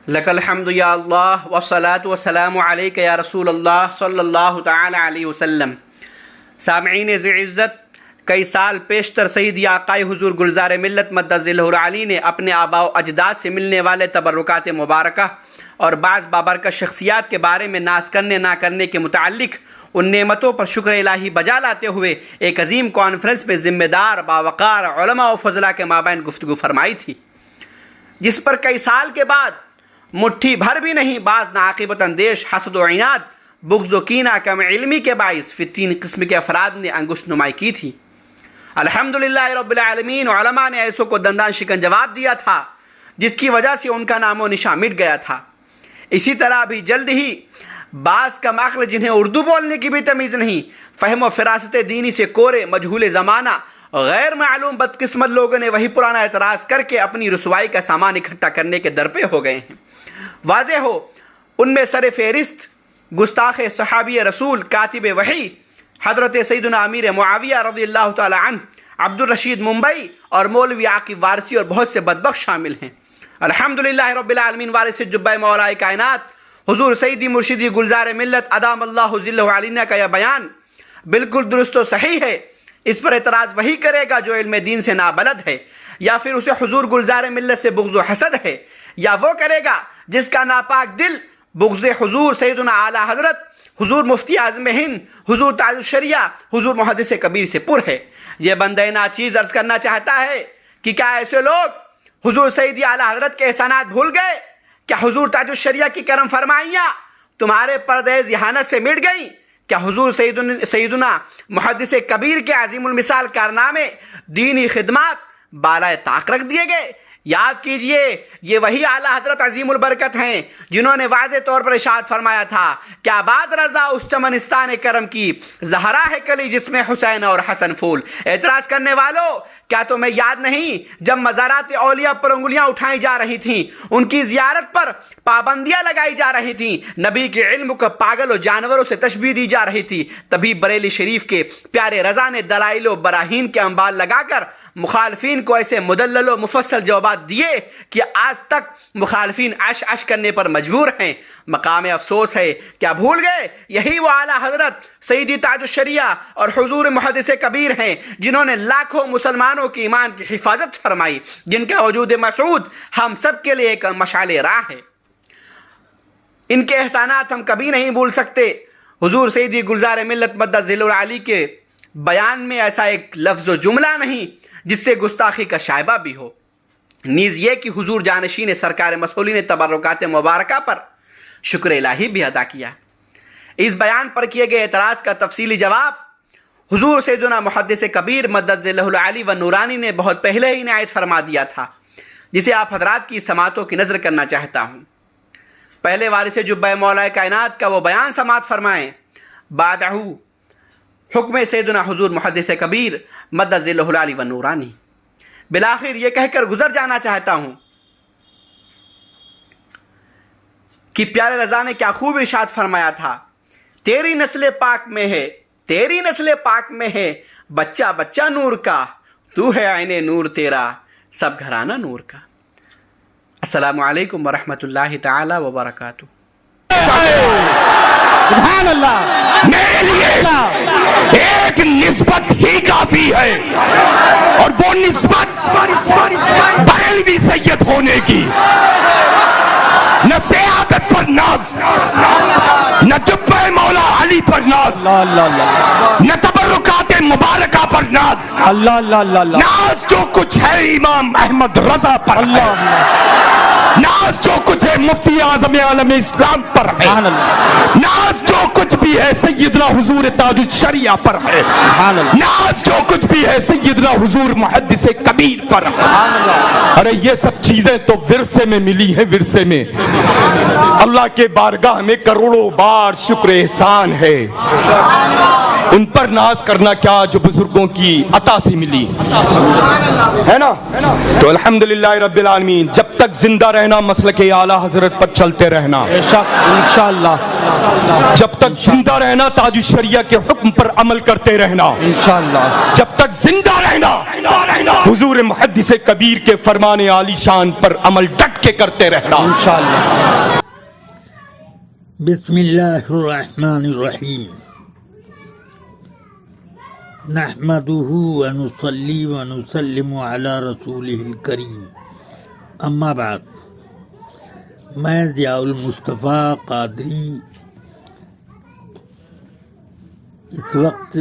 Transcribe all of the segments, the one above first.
لک الحمد یا اللہ والصلاة والسلام علیک یا رسول اللہ صلی اللہ تعالی علیہ وسلم۔ سامعین عزت، کئی سال پیشتر سیدی آقائے حضور گلزار ملت مدد ذلہ العالی نے اپنے آباء و اجداد سے ملنے والے تبرکات مبارکہ اور بعض بابرکت شخصیات کے بارے میں ناز کرنے نہ کرنے کے متعلق ان نعمتوں پر شکر الہی بجا لاتے ہوئے ایک عظیم کانفرنس میں ذمہ دار باوقار علماء و فضلاء کے مابین گفتگو فرمائی تھی، جس پر کئی سال کے بعد مٹھی بھر بھی نہیں بعض ناعاقبت اندیش، حسد و عناد، بغض و کینہ، کم علمی کے باعث فی 3 قسم کے افراد نے انگشت نمائی کی تھی۔ الحمدللہ رب العالمین، علماء نے ایسوں کو دندان شکن جواب دیا تھا جس کی وجہ سے ان کا نام و نشان مٹ گیا تھا۔ اسی طرح بھی جلد ہی بعض کم عقل جنہیں اردو بولنے کی بھی تمیز نہیں، فہم و فراست دینی سے کورے، مجہول زمانہ، غیر معلوم بدقسمت لوگوں نے وہی پرانا اعتراض کر کے اپنی رسوائی کا سامان اکٹھا کرنے کے درپے ہو گئے ہیں۔ واضح ہو ان میں سر فہرست گستاخ صحابی رسول کاتب وحی حضرت سیدنا امیر معاویہ رضی اللہ تعالی عنہ، عبد الرشید ممبئی اور مولوی عاقب وارثی اور بہت سے بدبخت شامل ہیں۔ الحمدللہ رب العالمین، وارث جبہ مولا کائنات حضور سیدی مرشدی گلزار ملت ادام اللہ ذلہ علیہ کا یہ بیان بالکل درست و صحیح ہے۔ اس پر اعتراض وہی کرے گا جو علم دین سے نابلد ہے، یا پھر اسے حضور گلزار ملت سے بغض و حسد ہے، یا وہ کرے گا جس کا ناپاک دل بغض حضور سیدنا اعلیٰ حضرت حضور مفتی اعظم ہند، حضور تاج الشریعہ، حضور محدث کبیر سے پر ہے۔ یہ بندہ ناچیز عرض کرنا چاہتا ہے کہ کیا ایسے لوگ حضور سیدی اعلیٰ حضرت کے احسانات بھول گئے؟ کیا حضور تاج الشریعہ کی کرم فرمائیاں تمہارے پردے ذہانت سے مٹ گئیں؟ کیا حضور سیدنا محدث کبیر کے عظیم المثال کارنامے، دینی خدمات بالائے طاق رکھ دیے گئے؟ یاد کیجئے، یہ وہی اعلیٰ حضرت عظیم البرکت ہیں جنہوں نے واضح طور پر ارشاد فرمایا تھا کہ آباد رضا اس چمنستان کرم کی، زہرا ہے کلی جس میں حسین اور حسن پھول۔ اعتراض کرنے والوں، کیا تمہیں یاد نہیں جب مزارات اولیاء پر انگلیاں اٹھائی جا رہی تھیں، ان کی زیارت پر پابندیاں لگائی جا رہی تھیں، نبی کے علم کو پاگل و جانوروں سے تشبیہ دی جا رہی تھی، تبھی بریلی شریف کے پیارے رضا نے دلائل و براہین کے انبال لگا کر مخالفین کو ایسے مدلل و مفصل جوابات دیے کہ آج تک مخالفین عش عش کرنے پر مجبور ہیں۔ مقام افسوس ہے، کیا بھول گئے یہی وہ اعلیٰ حضرت سیدی تاج الشریعہ اور حضور محدث کبیر ہیں جنہوں نے لاکھوں مسلمانوں کی ایمان کی حفاظت فرمائی، جن کا وجود مسعود ہم سب کے لیے ایک مشعل راہ ہے۔ ان کے احسانات ہم کبھی نہیں بھول سکتے۔ حضور سیدی گلزار ملت مدد ذلہ العالی کے بیان میں ایسا ایک لفظ و جملہ نہیں جس سے گستاخی کا شائبہ بھی ہو، نیز یہ کہ حضور جانشین سرکار مسئولین تبرکات مبارکہ پر شکر الہی بھی ادا کیا۔ اس بیان پر کیے گئے اعتراض کا تفصیلی جواب حضور سیدنا محدث کبیر مدد ذلہ العالی و نورانی نے بہت پہلے ہی عنایت فرما دیا تھا، جسے آپ حضرات کی سماعتوں کی نظر کرنا چاہتا ہوں۔ پہلے وارث جبہ مولا کائنات کا وہ بیان سماعت فرمائیں، بعدہ حکم سیدنا حضور محدث کبیر مدد ذلہ العالی و نورانی۔ بالآخر یہ کہہ کر گزر جانا چاہتا ہوں کہ پیارے رضا نے کیا خوب ارشاد فرمایا تھا، تیری نسل پاک میں ہے، تیری نسل پاک میں ہے بچہ بچہ نور کا، تو ہے عین نور تیرا سب گھرانہ نور کا۔ السلام علیکم ورحمۃ اللہ تعالی وبرکاتہ۔ سبحان اللہ، میرے لیے ایک نسبت ہی کافی ہے، اور وہ نسبت بریلوی سید ہونے کی۔ نہ سیادت پر ناز، نہ جبہ مولا علی پر ناز، نہ تبرکات مبارکہ پر ناز، ناز جو کچھ ہے امام احمد رضا پر ہے، ناز جو کچھ ہے مفتی اعظم عالم اسلام پر ہے، ناز جو کچھ بھی ہے سیدنا حضور تاج الشریعہ پر ہے، ناز جو کچھ بھی ہے سیدنا حضور محدث کبیر پر ہے۔ ارے یہ سب چیزیں تو ورثے میں ملی ہیں، ورثے میں۔ اللہ کے بارگاہ میں کروڑوں بار شکر احسان ہے۔ ان پر ناز کرنا کیا جو بزرگوں کی عطا سے ملی ہے نا. تو الحمدللہ رب العالمین جب تک زندہ رہنا مسلک اعلیٰ حضرت پر چلتے رہنا انشاءاللہ جب تک زندہ رہنا تاج الشریعہ کے حکم پر عمل کرتے رہنا انشاءاللہ جب تک زندہ رہنا حضور محدث کبیر کے فرمان عالی شان پر عمل ڈٹ کے کرتے رہنا انشاءاللہ. بسم اللہ الرحمن الرحیم نحمده ونصلي ونسلم على رسوله الکریم. اما بعد، میں ضیاء المصطفیٰ قادری اس وقت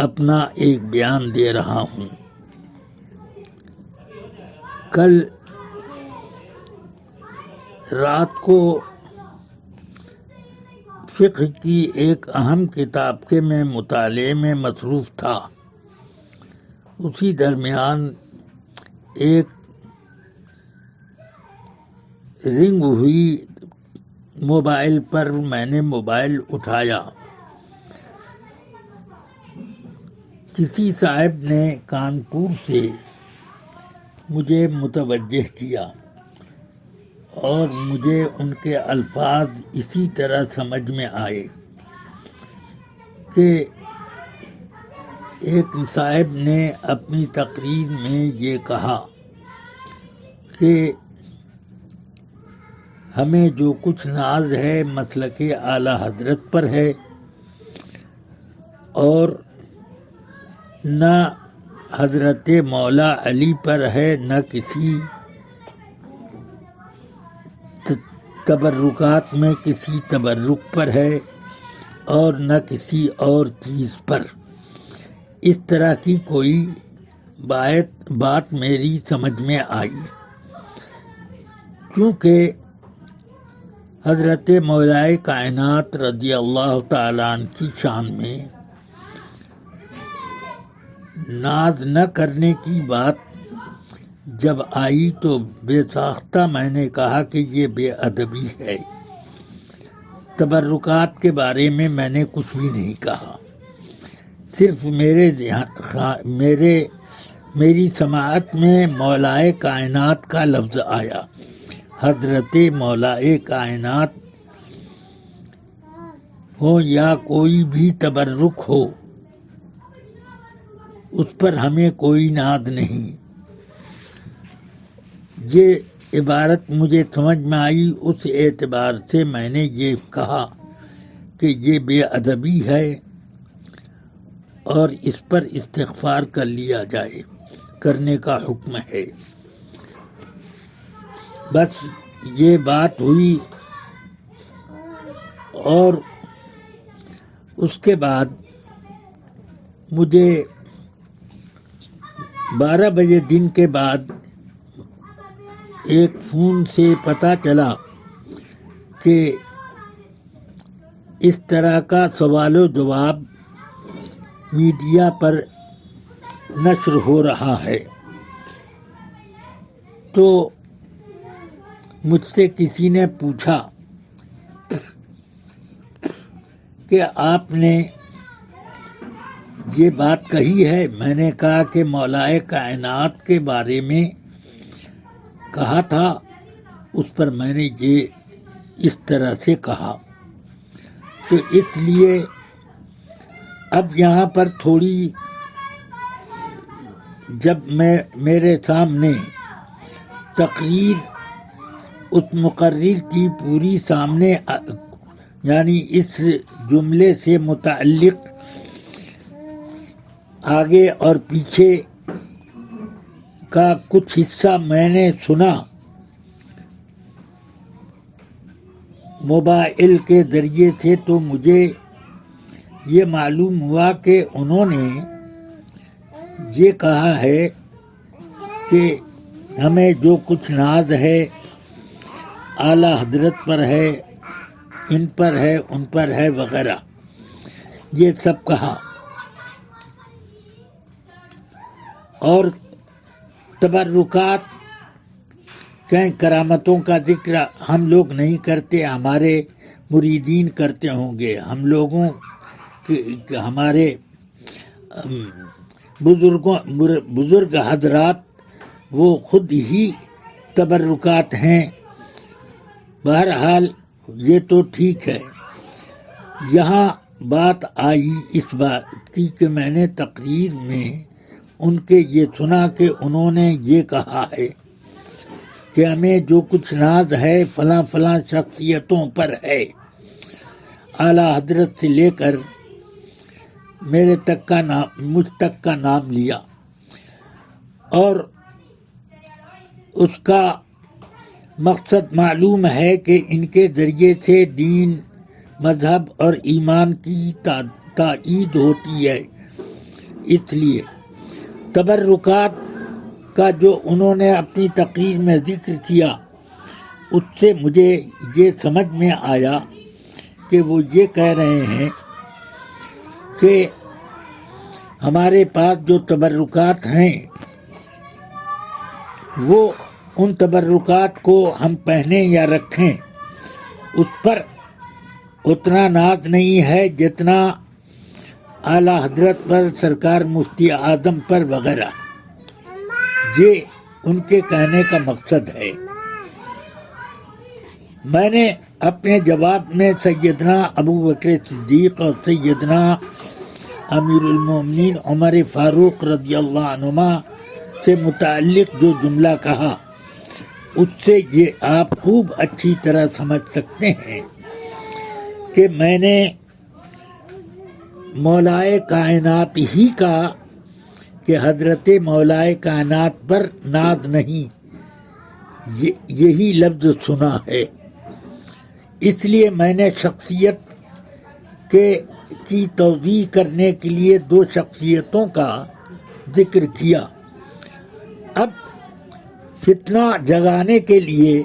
اپنا ایک بیان دے رہا ہوں. کل رات کو فقہ کی ایک اہم کتاب کے میں مطالعے میں مصروف تھا. اسی درمیان ایک رنگ ہوئی موبائل پر میں نے موبائل اٹھایا. کسی صاحب نے کانپور سے مجھے متوجہ کیا اور مجھے ان کے الفاظ اسی طرح سمجھ میں آئے کہ ایک صاحب نے اپنی تقریر میں یہ کہا کہ ہمیں جو کچھ ناز ہے مسلک اعلیٰ حضرت پر ہے اور نہ حضرت مولا علی پر ہے، نہ کسی تبرکات میں کسی تبرک پر ہے اور نہ کسی اور چیز پر. اس طرح کی کوئی بات میری سمجھ میں آئی. کیونکہ حضرت مولائے کائنات رضی اللہ تعالیٰ عنہ کی شان میں ناز نہ کرنے کی بات جب آئی تو بے ساختہ میں نے کہا کہ یہ بے ادبی ہے. تبرکات کے بارے میں میں نے کچھ بھی نہیں کہا. صرف میری سماعت میں مولائے کائنات کا لفظ آیا. حضرت مولائے کائنات ہو یا کوئی بھی تبرک ہو، اس پر ہمیں کوئی ناز نہیں. یہ عبارت مجھے سمجھ میں آئی، اس اعتبار سے میں نے یہ کہا کہ یہ بے ادبی ہے اور اس پر استغفار کر لیا جائے، کرنے کا حکم ہے. بس یہ بات ہوئی اور اس کے بعد مجھے 12 بجے دن کے بعد ایک فون سے پتہ چلا کہ اس طرح کا سوال و جواب میڈیا پر نشر ہو رہا ہے. تو مجھ سے کسی نے پوچھا کہ آپ نے یہ بات کہی ہے. میں نے کہا کہ مولائے کائنات کے بارے میں کہا تھا، اس پر میں نے یہ اس طرح سے کہا. تو اس لیے اب یہاں پر تھوڑی جب میرے سامنے تقریر اس مقرر کی پوری سامنے یعنی اس جملے سے متعلق آگے اور پیچھے کا کچھ حصہ میں نے سنا موبائل کے ذریعے سے، تو مجھے یہ معلوم ہوا کہ انہوں نے یہ کہا ہے کہ ہمیں جو کچھ ناز ہے اعلیٰ حضرت پر ہے، ان پر ہے، ان پر ہے وغیرہ، یہ سب کہا. اور تبرکات کہیں کرامتوں کا ذکر ہم لوگ نہیں کرتے، ہمارے مریدین کرتے ہوں گے. ہم لوگوں کہ ہمارے بزرگ حضرات وہ خود ہی تبرکات ہیں. بہرحال یہ تو ٹھیک ہے. یہاں بات آئی اس بات کی کہ میں نے تقریر میں ان کے یہ سنا کہ انہوں نے یہ کہا ہے کہ ہمیں جو کچھ ناز ہے فلاں فلاں شخصیتوں پر ہے. اعلیٰ حضرت سے لے کر مجھ تک کا نام لیا اور اس کا مقصد معلوم ہے کہ ان کے ذریعے سے دین، مذہب اور ایمان کی تائید ہوتی ہے. اس لیے تبرکات کا جو انہوں نے اپنی تقریر میں ذکر کیا اس سے مجھے یہ سمجھ میں آیا کہ وہ یہ کہہ رہے ہیں کہ ہمارے پاس جو تبرکات ہیں وہ ان تبرکات کو ہم پہنیں یا رکھیں اس پر اتنا ناز نہیں ہے جتنا اعلیٰ حضرت پر، سرکار مفتی اعظم پر وغیرہ. یہ ان کے کہنے کا مقصد ہے. میں نے اپنے جواب میں سیدنا ابو بکر صدیق اور سیدنا امیر المومنین عمر فاروق رضی اللہ عنہما سے متعلق جو جملہ کہا اس سے یہ آپ خوب اچھی طرح سمجھ سکتے ہیں کہ میں نے مولائے کائنات ہی کا کہ حضرت مولائے کائنات پر ناز نہیں یہی لفظ سنا ہے. اس لیے میں نے شخصیت کی توضیح کرنے کے لیے دو شخصیتوں کا ذکر کیا. اب فتنہ جگانے کے لیے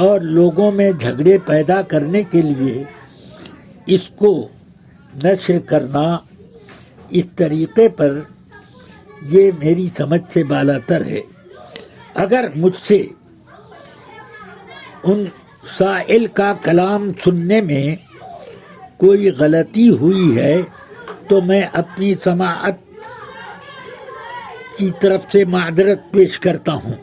اور لوگوں میں جھگڑے پیدا کرنے کے لیے اس کو نشر کرنا اس طریقے پر یہ میری سمجھ سے بالاتر ہے. اگر مجھ سے ان سائل کا کلام سننے میں کوئی غلطی ہوئی ہے تو میں اپنی سماعت کی طرف سے معذرت پیش کرتا ہوں.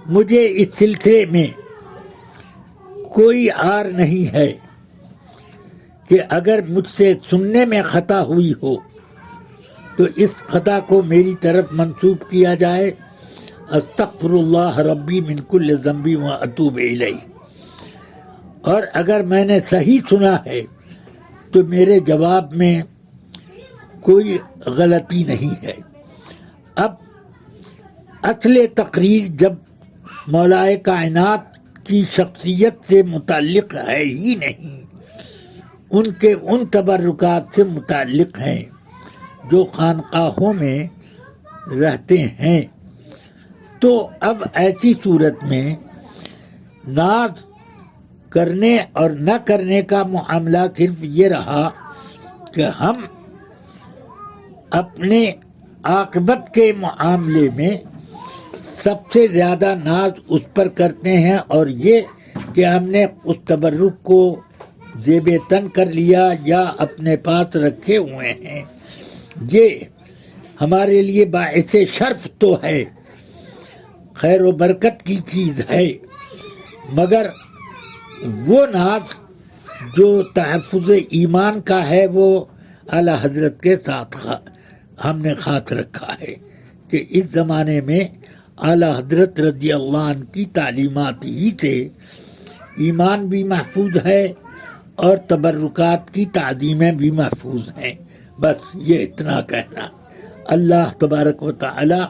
مجھے اس سلسلے میں کوئی عار نہیں ہے کہ اگر مجھ سے سننے میں خطا ہوئی ہو تو اس خطا کو میری طرف منسوب کیا جائے. استغفر اللہ ربی من کل ذنب و اتوب الیہ. اور اگر میں نے صحیح سنا ہے تو میرے جواب میں کوئی غلطی نہیں ہے. اب اصل تقریر جب مولائے کائنات کی شخصیت سے متعلق ہے ہی نہیں، ان تبرکات سے متعلق ہیں جو خانقاہوں میں رہتے ہیں، تو اب ایسی صورت میں ناز کرنے اور نہ کرنے کا معاملہ صرف یہ رہا کہ ہم اپنے عاقبت کے معاملے میں سب سے زیادہ ناز اس پر کرتے ہیں، اور یہ کہ ہم نے اس تبرک کو زیب تن کر لیا یا اپنے پاس رکھے ہوئے ہیں. یہ ہمارے لیے باعث شرف تو ہے، خیر و برکت کی چیز ہے، مگر وہ ناز جو تحفظ ایمان کا ہے وہ اعلیٰ حضرت کے ساتھ ہم نے خاص رکھا ہے کہ اس زمانے میں اعلیٰ حضرت رضی اللہ عنہ کی تعلیمات ہی سے ایمان بھی محفوظ ہے اور تبرکات کی تعظیمیں بھی محفوظ ہیں. بس یہ اتنا کہنا. اللہ تبارک و تعالی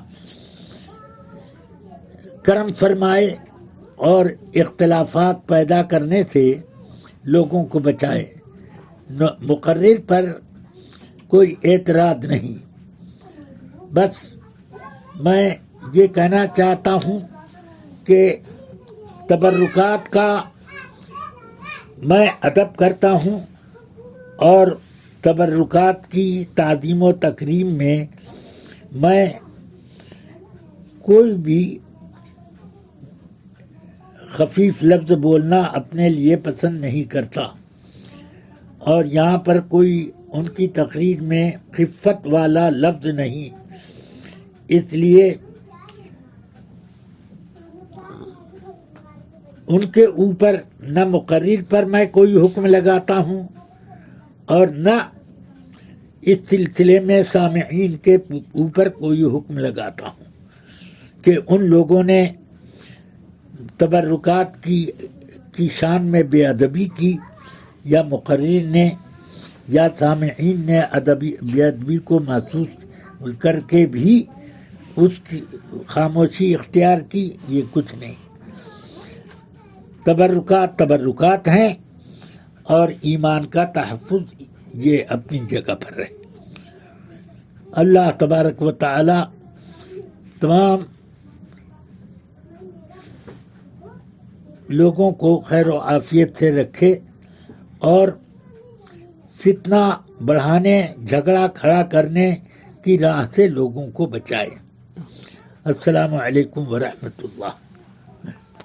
کرم فرمائے اور اختلافات پیدا کرنے سے لوگوں کو بچائے. مقرر پر کوئی اعتراض نہیں، بس میں یہ کہنا چاہتا ہوں کہ تبرکات کا میں ادب کرتا ہوں اور تبرکات کی تعظیم و تکریم میں میں کوئی بھی خفیف لفظ بولنا اپنے لیے پسند نہیں کرتا، اور یہاں پر کوئی ان کی تقریر میں خفت والا لفظ نہیں، اس لیے ان کے اوپر نہ مقرر پر میں کوئی حکم لگاتا ہوں اور نہ اس سلسلے میں سامعین کے اوپر کوئی حکم لگاتا ہوں کہ ان لوگوں نے تبرکات کی شان میں بے ادبی کی، یا مقرر نے یا سامعین نے بے ادبی کو محسوس کر کے بھی اس کی خاموشی اختیار کی، یہ کچھ نہیں۔ تبرکات ہیں، اور ایمان کا تحفظ یہ اپنی جگہ پر رہے۔ اللہ تبارک و تعالی تمام لوگوں کو خیر و عافیت سے رکھے اور فتنہ بڑھانے، جھگڑا کھڑا کرنے کی راہ سے لوگوں کو بچائے۔ السلام علیکم ورحمۃ اللہ۔